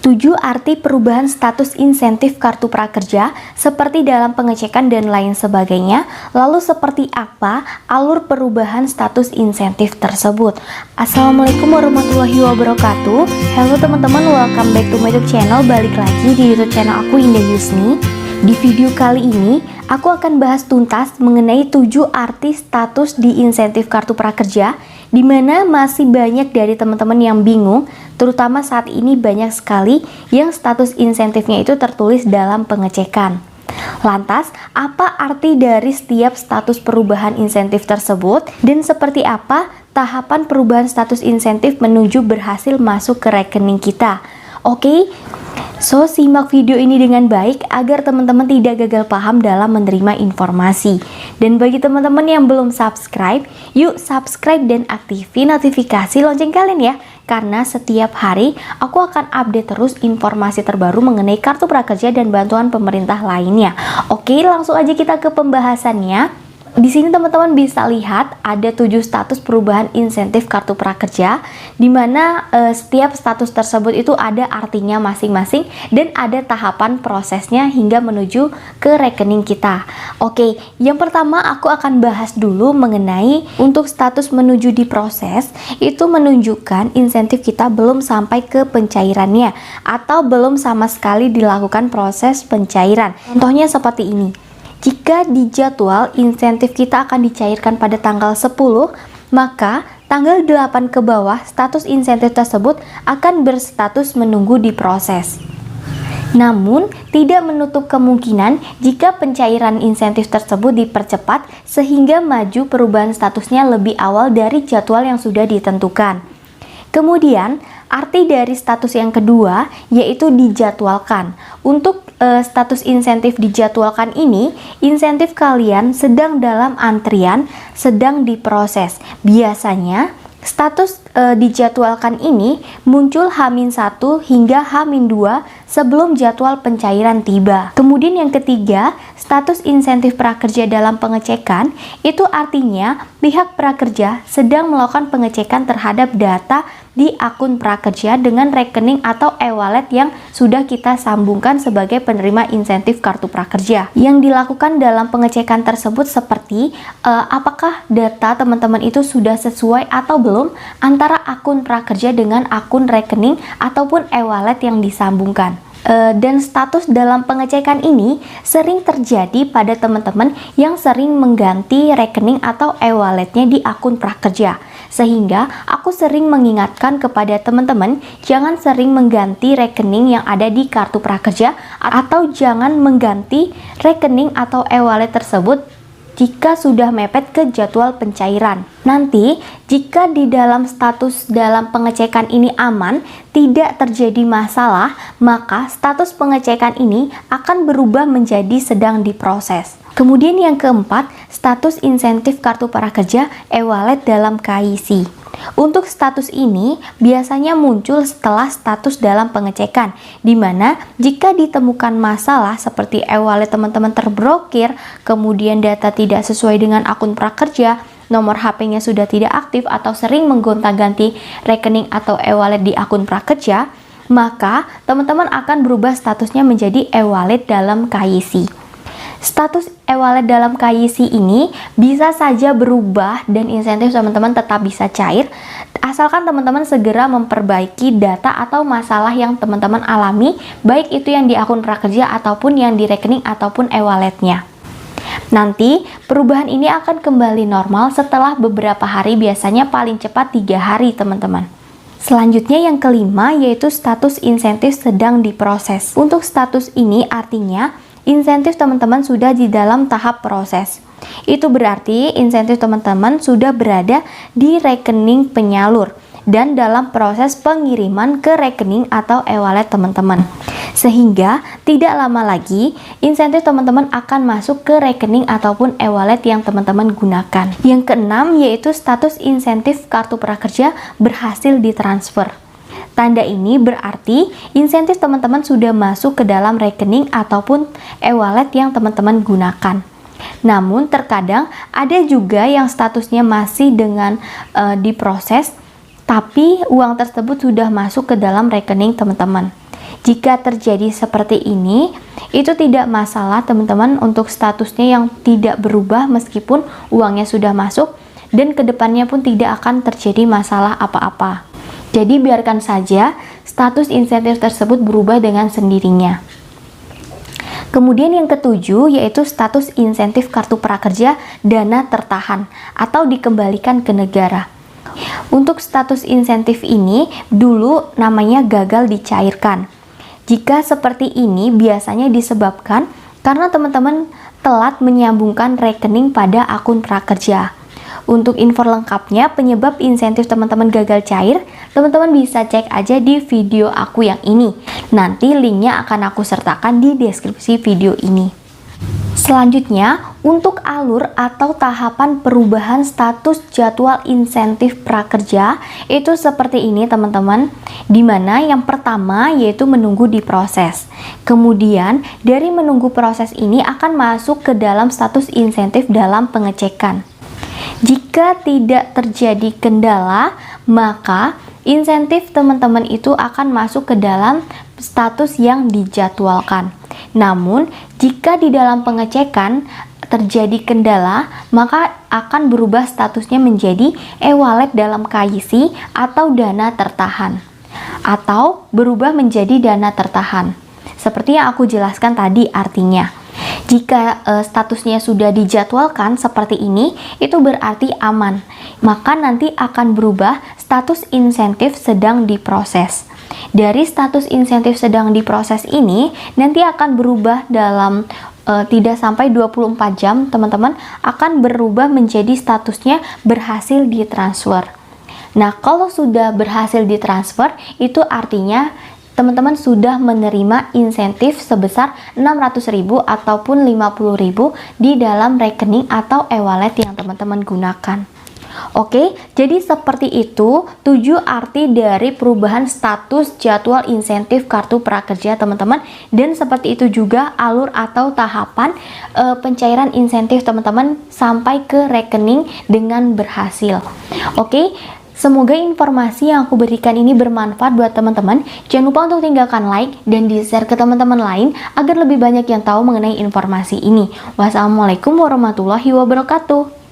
7 arti perubahan status insentif kartu prakerja seperti dalam pengecekan dan lain sebagainya. Lalu seperti apa alur perubahan status insentif tersebut? Assalamualaikum warahmatullahi wabarakatuh. Halo teman-teman, welcome back to my YouTube channel. Balik lagi di YouTube channel aku, Indah Yusni. Di video kali ini aku akan bahas tuntas mengenai 7 arti status di insentif kartu prakerja, di mana masih banyak dari teman-teman yang bingung, terutama saat ini banyak sekali yang status insentifnya itu tertulis dalam pengecekan. Lantas, apa arti dari setiap status perubahan insentif tersebut dan seperti apa tahapan perubahan status insentif menuju berhasil masuk ke rekening kita? Oke, so simak video ini dengan baik agar teman-teman tidak gagal paham dalam menerima informasi. Dan bagi teman-teman yang belum subscribe, yuk subscribe dan aktifin notifikasi lonceng kalian ya. Karena setiap hari aku akan update terus informasi terbaru mengenai kartu prakerja dan bantuan pemerintah lainnya. Oke, langsung aja kita ke pembahasannya. Di sini teman-teman bisa lihat ada 7 status perubahan insentif kartu prakerja, di mana setiap status tersebut itu ada artinya masing-masing dan ada tahapan prosesnya hingga menuju ke rekening kita. Oke, yang pertama aku akan bahas dulu mengenai untuk status menuju diproses, itu menunjukkan insentif kita belum sampai ke pencairannya atau belum sama sekali dilakukan proses pencairan. Contohnya seperti ini. Jika di jadwal insentif kita akan dicairkan pada tanggal 10, maka tanggal 8 ke bawah status insentif tersebut akan berstatus menunggu diproses. Namun, tidak menutup kemungkinan jika pencairan insentif tersebut dipercepat sehingga maju perubahan statusnya lebih awal dari jadwal yang sudah ditentukan. Kemudian, arti dari status yang kedua yaitu dijadwalkan. Untuk status insentif dijadwalkan ini, insentif kalian sedang dalam antrian, sedang diproses. Biasanya, status dijadwalkan ini muncul H-1 hingga H-2 sebelum jadwal pencairan tiba. Kemudian yang ketiga, status insentif prakerja dalam pengecekan, itu artinya pihak prakerja sedang melakukan pengecekan terhadap data di akun prakerja dengan rekening atau e-wallet yang sudah kita sambungkan sebagai penerima insentif kartu prakerja. Yang dilakukan dalam pengecekan tersebut seperti apakah data teman-teman itu sudah sesuai atau belum antara akun prakerja dengan akun rekening ataupun e-wallet yang disambungkan. Dan status dalam pengecekan ini sering terjadi pada teman-teman yang sering mengganti rekening atau e-walletnya di akun prakerja. Sehingga aku sering mengingatkan kepada teman-teman jangan sering mengganti rekening yang ada di kartu prakerja atau jangan mengganti rekening atau e-wallet tersebut jika sudah mepet ke jadwal pencairan. Nanti, jika di dalam status dalam pengecekan ini aman, tidak terjadi masalah, maka status pengecekan ini akan berubah menjadi sedang diproses. Kemudian yang keempat, status insentif kartu prakerja e-wallet dalam KYC. Untuk status ini biasanya muncul setelah status dalam pengecekan, di mana jika ditemukan masalah seperti e-wallet teman-teman terblokir, kemudian data tidak sesuai dengan akun prakerja, nomor HP-nya sudah tidak aktif atau sering menggonta-ganti rekening atau e-wallet di akun prakerja, maka teman-teman akan berubah statusnya menjadi e-wallet dalam KYC. Status e-wallet dalam KYC ini bisa saja berubah dan insentif teman-teman tetap bisa cair asalkan teman-teman segera memperbaiki data atau masalah yang teman-teman alami, baik itu yang di akun prakerja ataupun yang di rekening ataupun e-walletnya. Nanti perubahan ini akan kembali normal setelah beberapa hari, biasanya paling cepat 3 hari teman-teman. Selanjutnya yang kelima yaitu status insentif sedang diproses. Untuk status ini artinya insentif teman-teman sudah di dalam tahap proses. Itu berarti insentif teman-teman sudah berada di rekening penyalur dan dalam proses pengiriman ke rekening atau e-wallet teman-teman. Sehingga tidak lama lagi insentif teman-teman akan masuk ke rekening ataupun e-wallet yang teman-teman gunakan. Yang keenam yaitu status insentif kartu prakerja berhasil ditransfer. Tanda ini berarti insentif teman-teman sudah masuk ke dalam rekening ataupun e-wallet yang teman-teman gunakan. Namun terkadang ada juga yang statusnya masih dengan diproses, tapi uang tersebut sudah masuk ke dalam rekening teman-teman. Jika terjadi seperti ini, itu tidak masalah teman-teman untuk statusnya yang tidak berubah meskipun uangnya sudah masuk, dan kedepannya pun tidak akan terjadi masalah apa-apa. Jadi biarkan saja status insentif tersebut berubah dengan sendirinya. Kemudian yang ketujuh yaitu status insentif kartu prakerja dana tertahan atau dikembalikan ke negara. Untuk status insentif ini dulu namanya gagal dicairkan. Jika seperti ini biasanya disebabkan karena teman-teman telat menyambungkan rekening pada akun prakerja. Untuk info lengkapnya penyebab insentif teman-teman gagal cair, teman-teman bisa cek aja di video aku yang ini. Nanti linknya akan aku sertakan di deskripsi video ini. Selanjutnya, untuk alur atau tahapan perubahan status jadwal insentif prakerja itu seperti ini teman-teman, dimana yang pertama yaitu menunggu diproses. Kemudian dari menunggu proses ini akan masuk ke dalam status insentif dalam pengecekan. Jika tidak terjadi kendala, maka insentif teman-teman itu akan masuk ke dalam status yang dijadwalkan. Namun, jika di dalam pengecekan terjadi kendala, maka akan berubah statusnya menjadi e-wallet dalam KYC atau dana tertahan, atau berubah menjadi dana tertahan. Seperti yang aku jelaskan tadi artinya. Jika statusnya sudah dijadwalkan seperti ini, itu berarti aman. Maka nanti akan berubah status insentif sedang diproses. Dari status insentif sedang diproses ini, nanti akan berubah dalam tidak sampai 24 jam, teman-teman, akan berubah menjadi statusnya berhasil ditransfer. Nah, kalau sudah berhasil ditransfer, itu artinya teman-teman sudah menerima insentif sebesar 600.000 ataupun 50.000 di dalam rekening atau e-wallet yang teman-teman gunakan. Oke, jadi seperti itu 7 arti dari perubahan status jadwal insentif kartu prakerja teman-teman, dan seperti itu juga alur atau tahapan pencairan insentif teman-teman sampai ke rekening dengan berhasil. Oke, semoga informasi yang aku berikan ini bermanfaat buat teman-teman. Jangan lupa untuk tinggalkan like dan di-share ke teman-teman lain agar lebih banyak yang tahu mengenai informasi ini. Wassalamualaikum warahmatullahi wabarakatuh.